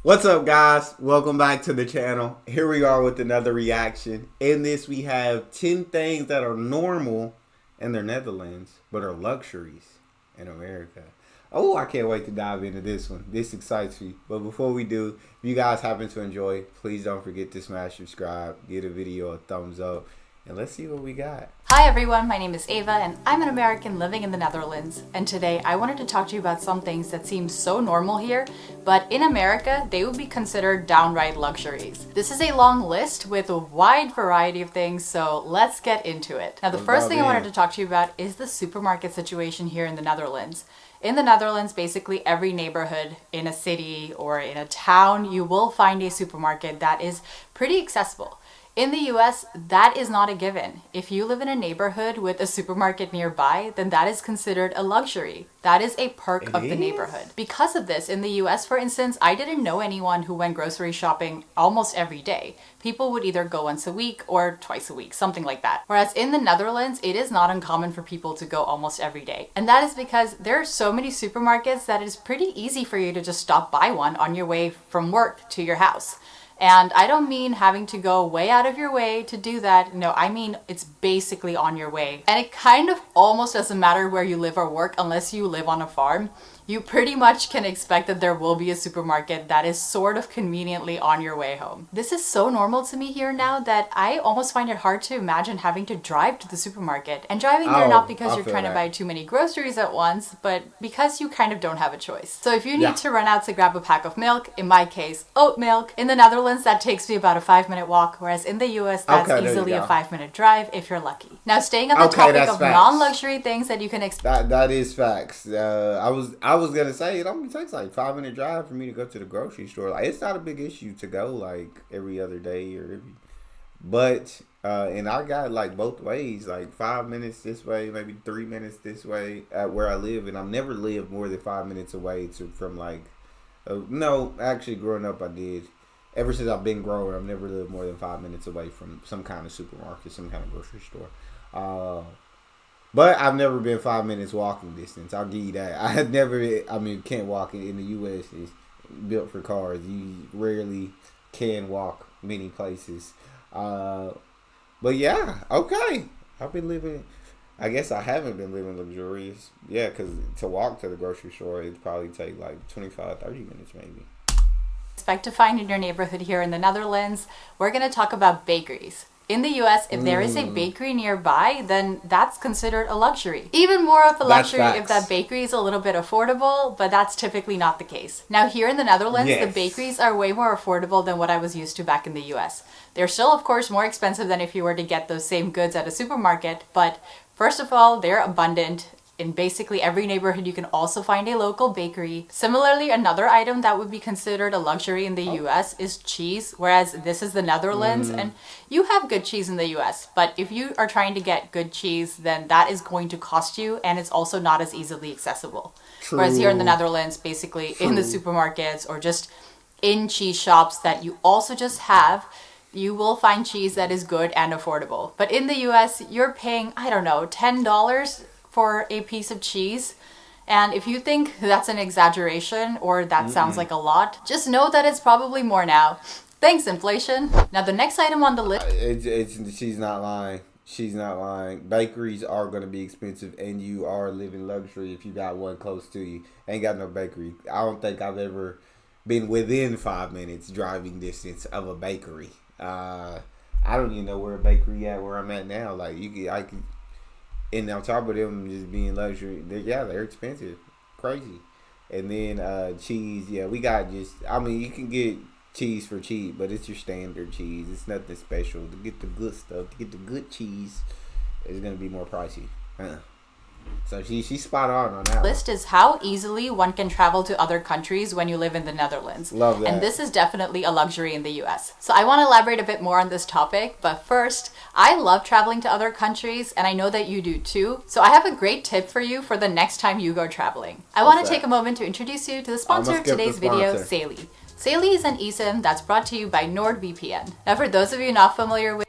What's up, guys? Welcome back to the channel. Here we are with another reaction. In this, we have 10 things that are normal in the Netherlands, but are luxuries in America. Oh, I can't wait to dive into this one. This excites me. But before we do, if you guys happen to enjoy, please don't forget to smash subscribe, give the video a thumbs up, and let's see what we got. Hi everyone, my name is Ava and I'm an American living in the Netherlands. And today I wanted to talk to you about some things that seem so normal here, but in America, they would be considered downright luxuries. This is a long list with a wide variety of things, so let's get into it. Now, the first thing I wanted to talk to you about is the supermarket situation here in the Netherlands. In the Netherlands, basically every neighborhood in a city or in a town, you will find a supermarket that is pretty accessible. In the US, that is not a given. If you live in a neighborhood with a supermarket nearby, then that is considered a luxury. That is a perk of the neighborhood. Because of this, in the US, for instance, I didn't know anyone who went grocery shopping almost every day. People would either go once a week or twice a week, something like that. Whereas in the Netherlands, it is not uncommon for people to go almost every day. And that is because there are so many supermarkets that it is pretty easy for you to just stop by one on your way from work to your house. And I don't mean having to go way out of your way to do that. No, I mean it's basically on your way. And it kind of almost doesn't matter where you live or work unless you live on a farm. You pretty much can expect that there will be a supermarket that is sort of conveniently on your way home. This is so normal to me here now that I almost find it hard to imagine having to drive to the supermarket. And driving there not because you're trying to buy too many groceries at once, but because you kind of don't have a choice. So if you need to run out to grab a pack of milk, in my case, oat milk, in the Netherlands that takes me about a 5-minute walk, whereas in the US that's easily a 5-minute drive if you're lucky. Now, staying on the topic of non-luxury things that you can expect. That is facts. I was gonna say it only takes like 5-minute drive for me to go to the grocery store. Like, it's not a big issue to go like every other day or every, but and I got like both ways, like 5 minutes this way, maybe 3 minutes this way at where I live, and I've never lived more than 5 minutes away from like no, actually growing up I did. Ever since I've been growing, I've never lived more than 5 minutes away from some kind of supermarket, some kind of grocery store. But I've never been 5 minutes walking distance. I'll give you that. I had never, I mean, can't walk in the U.S. It's built for cars. You rarely can walk many places. But yeah, okay. I've been living, I guess I haven't been living luxurious. Yeah, because to walk to the grocery store, it'd probably take like 25, 30 minutes maybe. Expect to find in your neighborhood here in the Netherlands, we're going to talk about bakeries. In the US, if there is a bakery nearby, then that's considered a luxury. Even more of a luxury if that bakery is a little bit affordable, but that's typically not the case. Now, here in the Netherlands, the bakeries are way more affordable than what I was used to back in the US. They're still, of course, more expensive than if you were to get those same goods at a supermarket, but first of all, they're abundant. In basically every neighborhood, you can also find a local bakery. Similarly, another item that would be considered a luxury in the US is cheese, whereas this is the Netherlands, and you have good cheese in the US. But if you are trying to get good cheese, then that is going to cost you, and it's also not as easily accessible. Whereas here in the Netherlands, basically in the supermarkets or just in cheese shops that you also just have, you will find cheese that is good and affordable. But in the US, you're paying, I don't know, $10 for a piece of cheese. And if you think that's an exaggeration or that sounds like a lot, just know that it's probably more now. Thanks, inflation. Now, the next item on the list... she's not lying. She's not lying. Bakeries are going to be expensive, and you are living luxury if you got one close to you. Ain't got no bakery. I don't think I've ever been within 5 minutes driving distance of a bakery. I don't even know where a bakery at where I'm at now. Like, and on top of them just being luxury, they're expensive, crazy. And then cheese, we got you can get cheese for cheap, but it's your standard cheese. It's nothing special. To get the good stuff, to get the good cheese, it's gonna be more pricey. So she's spot on that. List is how easily one can travel to other countries when you live in the Netherlands. Love that. And this is definitely a luxury in the US. So I want to elaborate a bit more on this topic, but first, I love traveling to other countries, and I know that you do too. So I have a great tip for you for the next time you go traveling. I want to take a moment to introduce you to the sponsor of today's video, Saily. Saily is an eSIM that's brought to you by NordVPN. Now, for those of you not familiar with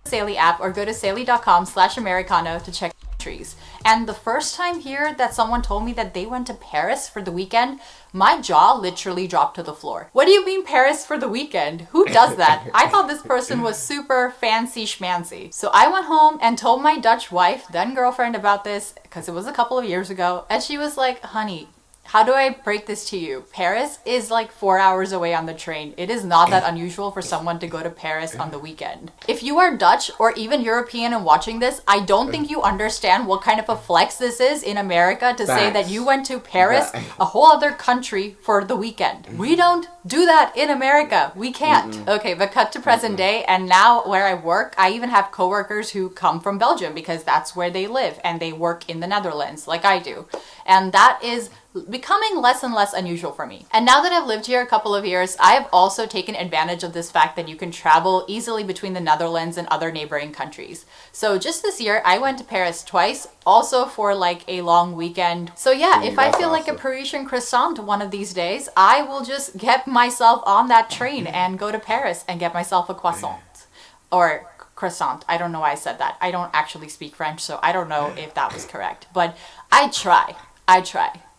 the Saily app, or go to saily.com/Americano to check countries. And the first time here that someone told me that they went to Paris for the weekend, my jaw literally dropped to the floor. What do you mean Paris for the weekend? Who does that? I thought this person was super fancy schmancy. So I went home and told my Dutch wife, then girlfriend, about this, because it was a couple of years ago. And she was like, honey, how do I break this to you? Paris is like 4 hours away on the train. It is not that unusual for someone to go to Paris on the weekend. If you are Dutch or even European and watching this, I don't think you understand what kind of a flex this is in America to say that you went to Paris, a whole other country, for the weekend. We don't do that in America. We can't. Okay, but cut to present day, and now where I work, I even have coworkers who come from Belgium because that's where they live and they work in the Netherlands like I do. And that is becoming less and less unusual for me. And now that I've lived here a couple of years, I have also taken advantage of this fact that you can travel easily between the Netherlands and other neighboring countries. So just this year, I went to Paris twice, also for like a long weekend. So yeah, if I feel like a Parisian croissant one of these days, I will just get myself on that train and go to Paris and get myself a croissant. Or croissant. I don't know why I said that. I don't actually speak French, so I don't know if that was correct. But I try.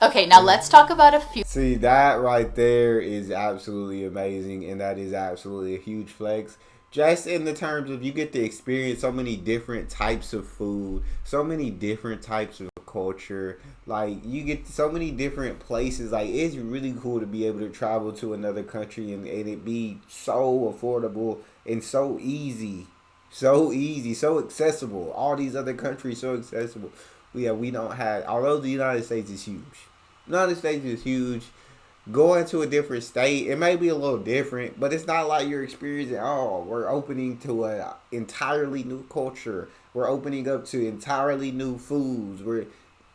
Okay, now let's talk about a few. See, that right there is absolutely amazing, and that is absolutely a huge flex. Just in the terms of you get to experience so many different types of food, so many different types of culture. Like, you get so many different places. Like, it's really cool to be able to travel to another country and it be so affordable and so easy. So easy, so accessible. All these other countries so accessible. Yeah, we don't have, although the United States is huge. United States is huge. Going to a different state, it may be a little different, but it's not like you're experiencing, oh, we're opening to an entirely new culture. We're opening up to entirely new foods.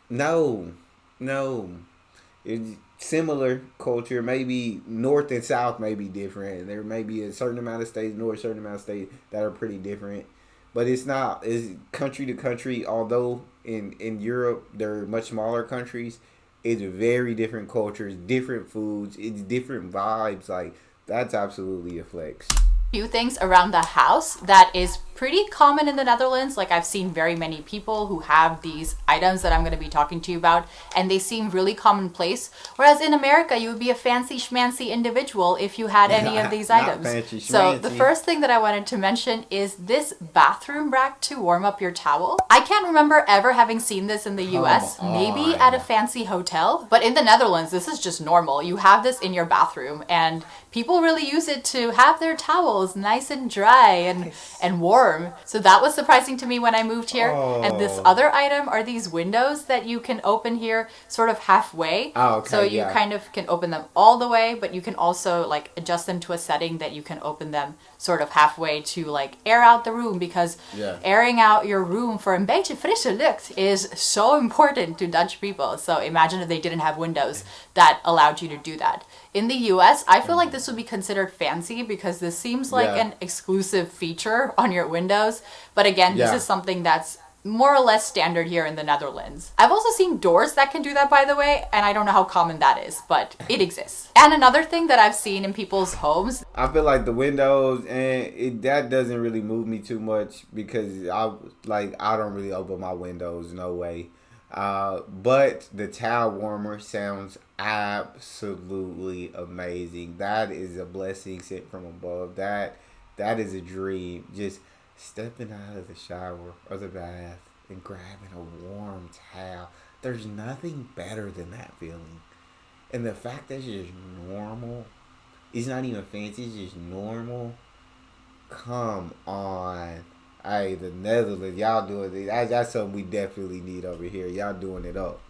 No. It's similar culture. Maybe north and south may be different. There may be a certain amount of states, north, certain amount of states that are pretty different. But it's not. It's country to country. Although in Europe, they're much smaller countries. It's very different cultures, different foods. It's different vibes. Like, that's absolutely a flex. Few things around the house that is pretty common in the Netherlands. Like, I've seen very many people who have these items that I'm going to be talking to you about, and they seem really commonplace. Whereas in America, you would be a fancy schmancy individual if you had any of these items. So the first thing that I wanted to mention is this bathroom rack to warm up your towel. I can't remember ever having seen this in the US, maybe at a fancy hotel, but in the Netherlands, this is just normal. You have this in your bathroom, and people really use it to have their towels nice and dry and warm. So that was surprising to me when I moved here. And this other item are these windows that you can open here sort of halfway. So you kind of can open them all the way, but you can also like adjust them to a setting that you can open them sort of halfway to like air out the room, because airing out your room for een beetje frisse lucht is so important to Dutch people. So imagine if they didn't have windows that allowed you to do that. In the US, I feel like this would be considered fancy because this seems like an exclusive feature on your windows. But again, this is something that's more or less standard here in the Netherlands. I've also seen doors that can do that, by the way, and I don't know how common that is, but it exists. And another thing that I've seen in people's homes, I feel like the windows, and that doesn't really move me too much because I don't really open my windows, no way. But the towel warmer sounds absolutely amazing. That is a blessing sent from above. That is a dream. Just stepping out of the shower or the bath and grabbing a warm towel. There's nothing better than that feeling. And the fact that it's just normal, it's not even fancy, it's just normal. Come on. Hey, the Netherlands, y'all doing it. That's something we definitely need over here. Y'all doing it up.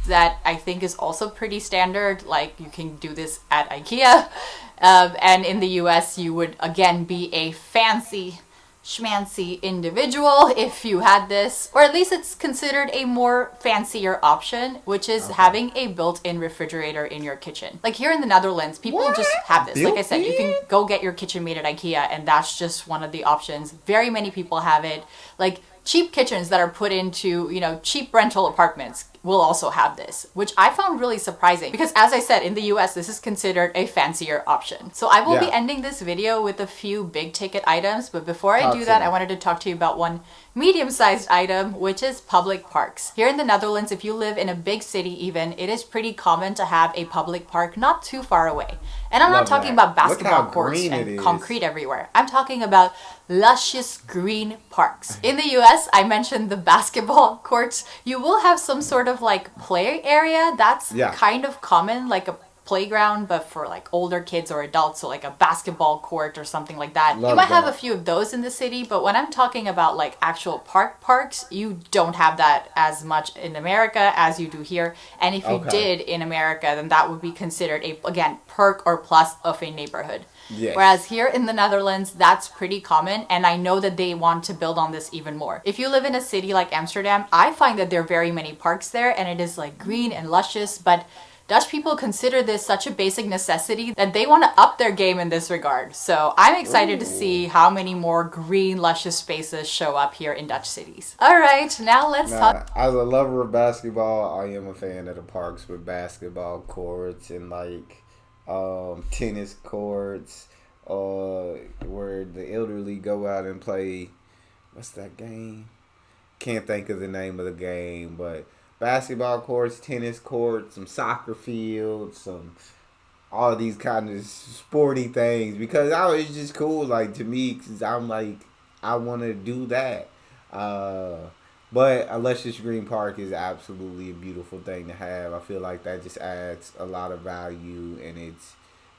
That I think is also pretty standard. Like, you can do this at IKEA. And in the US, you would, again, be a fancy schmancy individual if you had this, or at least it's considered a more fancier option, which is having a built-in refrigerator in your kitchen. Like here in the Netherlands, people just have this. Like I said, you can go get your kitchen made at IKEA, and that's just one of the options. Very many people have it. Like cheap kitchens that are put into, cheap rental apartments will also have this, which I found really surprising because, as I said, in the US, this is considered a fancier option. So I will be ending this video with a few big ticket items, but before I do that, I wanted to talk to you about one medium-sized item, which is public parks. Here in the Netherlands, if you live in a big city even, it is pretty common to have a public park not too far away. And I'm not talking about basketball courts and concrete everywhere. I'm talking about luscious green parks. In the US, I mentioned the basketball courts. You will have some sort of like play area. That's kind of common, like a playground, but for like older kids or adults, so like a basketball court or something like that. You might have a few of those in the city, but when I'm talking about like actual parks, you don't have that as much in America as you do here. And if you did in America, then that would be considered a, again, perk or plus of a neighborhood. Yes. Whereas here in the Netherlands, that's pretty common, and I know that they want to build on this even more. If you live in a city like Amsterdam, I find that there are very many parks there, and it is like green and luscious, but Dutch people consider this such a basic necessity that they want to up their game in this regard. So I'm excited to see how many more green, luscious spaces show up here in Dutch cities. All right, now let's talk. As a lover of basketball, I am a fan of the parks with basketball courts and like tennis courts, where the elderly go out and play. What's that game? Can't think of the name of the game, but basketball courts, tennis courts, some soccer fields, some all of these kind of sporty things, because it's just cool, like, to me, because I'm like, I want to do that. But a luscious green park is absolutely a beautiful thing to have. I feel like that just adds a lot of value, and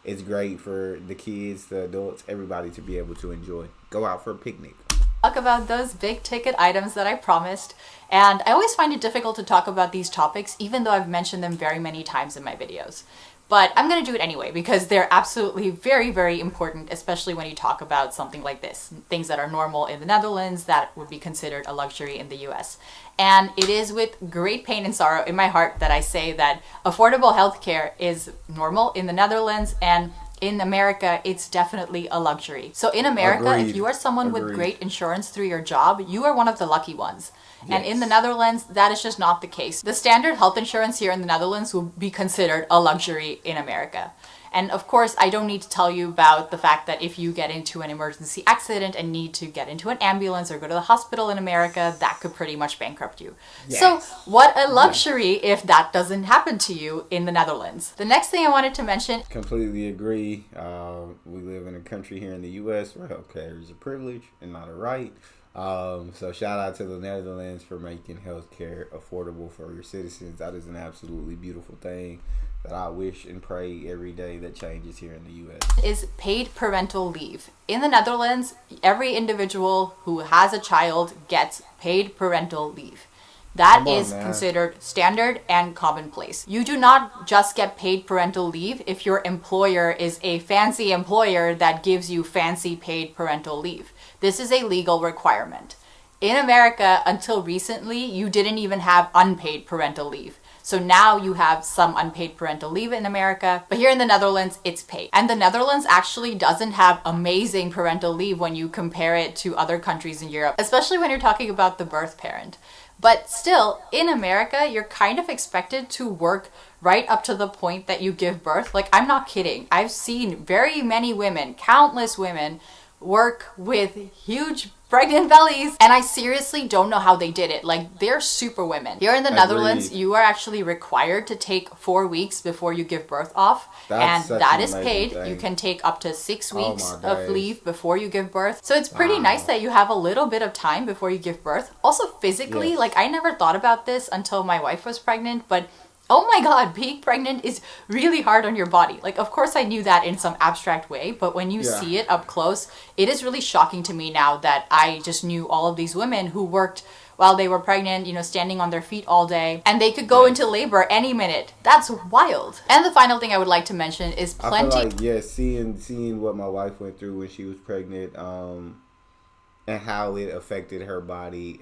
it's great for the kids, the adults, everybody to be able to enjoy. Go out for a picnic. Talk about those big ticket items that I promised, and I always find it difficult to talk about these topics even though I've mentioned them very many times in my videos. But I'm going to do it anyway because they're absolutely very, very important, especially when you talk about something like this. Things that are normal in the Netherlands that would be considered a luxury in the US. And it is with great pain and sorrow in my heart that I say that affordable healthcare is normal in the Netherlands, and in America, it's definitely a luxury. So in America, if you are someone with great insurance through your job, you are one of the lucky ones. Yes. And in the Netherlands, that is just not the case. The standard health insurance here in the Netherlands will be considered a luxury in America. And of course, I don't need to tell you about the fact that if you get into an emergency accident and need to get into an ambulance or go to the hospital in America, that could pretty much bankrupt you. Yes. So what a luxury if that doesn't happen to you in the Netherlands. The next thing I wanted to mention. Completely agree. We live in a country here in the U.S. where healthcare is a privilege and not a right. So shout out to the Netherlands for making healthcare affordable for your citizens. That is an absolutely beautiful thing that I wish and pray every day that changes here in the U.S. Is paid parental leave. In the Netherlands, every individual who has a child gets paid parental leave. That is considered standard and commonplace. You do not just get paid parental leave if your employer is a fancy employer that gives you fancy paid parental leave. This is a legal requirement. In America, until recently, you didn't even have unpaid parental leave. So now you have some unpaid parental leave in America, but here in the Netherlands, it's paid. And the Netherlands actually doesn't have amazing parental leave when you compare it to other countries in Europe, especially when you're talking about the birth parent. But still, in America, you're kind of expected to work right up to the point that you give birth. Like, I'm not kidding. I've seen very many women, countless women, work with huge pregnant bellies, and I seriously don't know how they did it. Like, they're super women. Here in the Netherlands, you are actually required to take 4 weeks before you give birth off, and that is paid. You can take up to 6 weeks of leave before you give birth. So it's pretty nice that you have a little bit of time before you give birth. Also physically, like, I never thought about this until my wife was pregnant, but oh my god, being pregnant is really hard on your body. Like, of course I knew that in some abstract way, but when you see it up close, it is really shocking to me now that I just knew all of these women who worked while they were pregnant, you know, standing on their feet all day, and they could go into labor any minute. That's wild. And the final thing I would like to mention is plenty. I feel like, seeing what my wife went through when she was pregnant, and how it affected her body,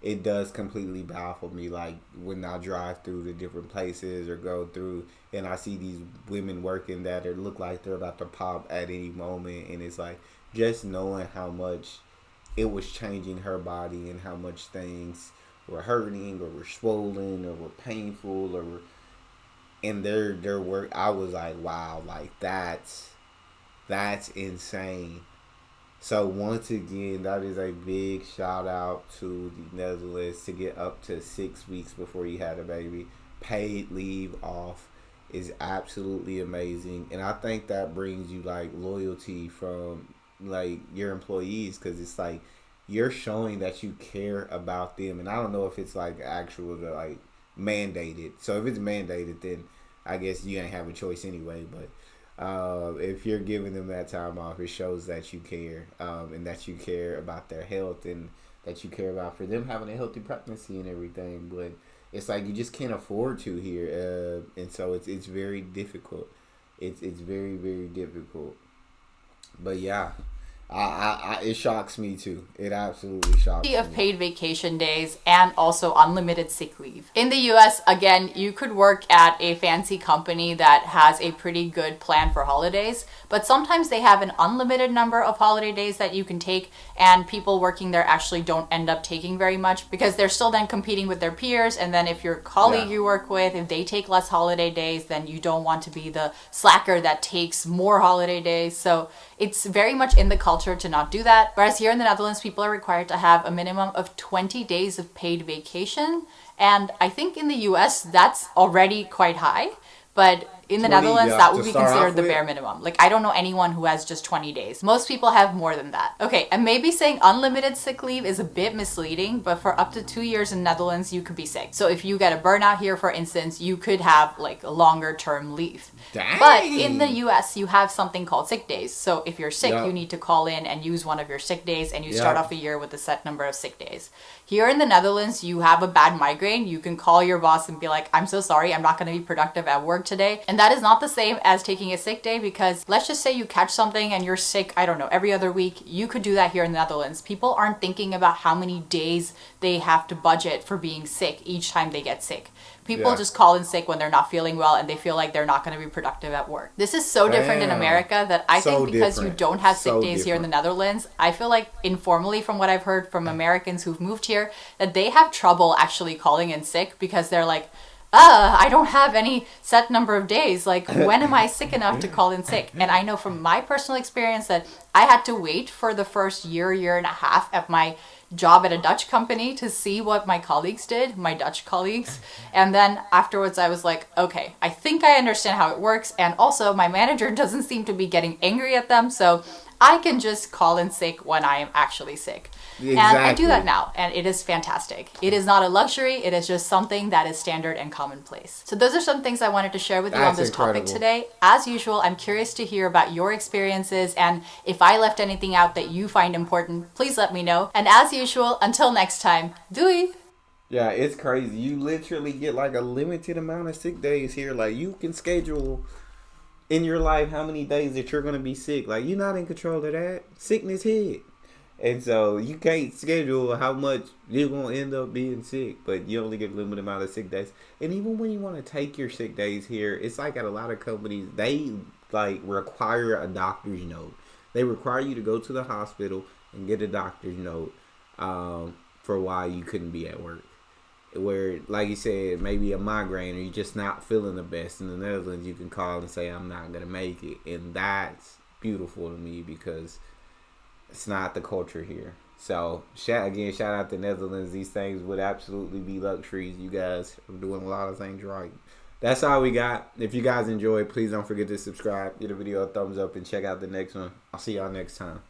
it does completely baffle me. Like, when I drive through the different places or go through and I see these women working that look like they're about to pop at any moment, and it's like, just knowing how much it was changing her body and how much things were hurting or were swollen or were painful or were in their work. I was like, wow, like that's insane. So once again, that is a big shout out to the Netherlands to get up to 6 weeks before you had a baby. Paid leave off is absolutely amazing, and I think that brings you like loyalty from like your employees because it's like you're showing that you care about them. And I don't know if it's like actual like mandated. So if it's mandated, then I guess you ain't have a choice anyway. But if you're giving them that time off, it shows that you care, and that you care about their health, and that you care about for them having a healthy pregnancy and everything. But it's like you just can't afford to here, and so it's very difficult. It's very very difficult. But yeah, it shocks me too. It absolutely shocks me. Of paid vacation days and also unlimited sick leave. In the US, again, you could work at a fancy company that has a pretty good plan for holidays, but sometimes they have an unlimited number of holiday days that you can take, and people working there actually don't end up taking very much because they're still then competing with their peers. And then if your colleague you work with, if they take less holiday days, then you don't want to be the slacker that takes more holiday days. So it's very much in the culture to not do that. Whereas here in the Netherlands, people are required to have a minimum of 20 days of paid vacation. And I think in the US, that's already quite high. But in the Netherlands, that would be considered the bare minimum. Like, I don't know anyone who has just 20 days. Most people have more than that. Okay, and maybe saying unlimited sick leave is a bit misleading, but for up to 2 years in Netherlands, you could be sick. So if you get a burnout here, for instance, you could have like a longer term leave. Dang. But in the US, you have something called sick days. So if you're sick, you need to call in and use one of your sick days, and you start off a year with a set number of sick days. Here in the Netherlands, you have a bad migraine, you can call your boss and be like, I'm so sorry, I'm not going to be productive at work today. And that is not the same as taking a sick day, because let's just say you catch something and you're sick, I don't know, every other week. You could do that here in the Netherlands. People aren't thinking about how many days they have to budget for being sick each time they get sick. People just call in sick when they're not feeling well and they feel like they're not going to be productive at work. This is so different in America that I think because you don't have sick days here in the Netherlands, I feel like informally from what I've heard from Americans who've moved here, that they have trouble actually calling in sick because they're like, I don't have any set number of days. Like, when am I sick enough to call in sick? And I know from my personal experience that I had to wait for the first year and a half at my job at a Dutch company to see what my colleagues did, my Dutch colleagues. And then afterwards I was like, okay, I think I understand how it works. And also my manager doesn't seem to be getting angry at them. So I can just call in sick when I am actually sick. Exactly. And I do that now, and it is fantastic. It is not a luxury, it is just something that is standard and commonplace. So those are some things I wanted to share with you on this topic today. As usual, I'm curious to hear about your experiences, and if I left anything out that you find important, please let me know. And as usual, until next time, doei! Yeah, it's crazy. You literally get like a limited amount of sick days here. Like, you can schedule in your life how many days that you're going to be sick. Like, you're not in control of that. Sickness hit. And so you can't schedule how much you're going to end up being sick, but you only get a limited amount of sick days. And even when you want to take your sick days here, it's like at a lot of companies, they like require a doctor's note. They require you to go to the hospital and get a doctor's note for why you couldn't be at work. Where, like you said, maybe a migraine or you're just not feeling the best. In the Netherlands, you can call and say, I'm not going to make it. And that's beautiful to me because it's not the culture here. So, shout out to Netherlands. These things would absolutely be luxuries. You guys are doing a lot of things right. That's all we got. If you guys enjoyed, please don't forget to subscribe, give the video a thumbs up, and check out the next one. I'll see y'all next time.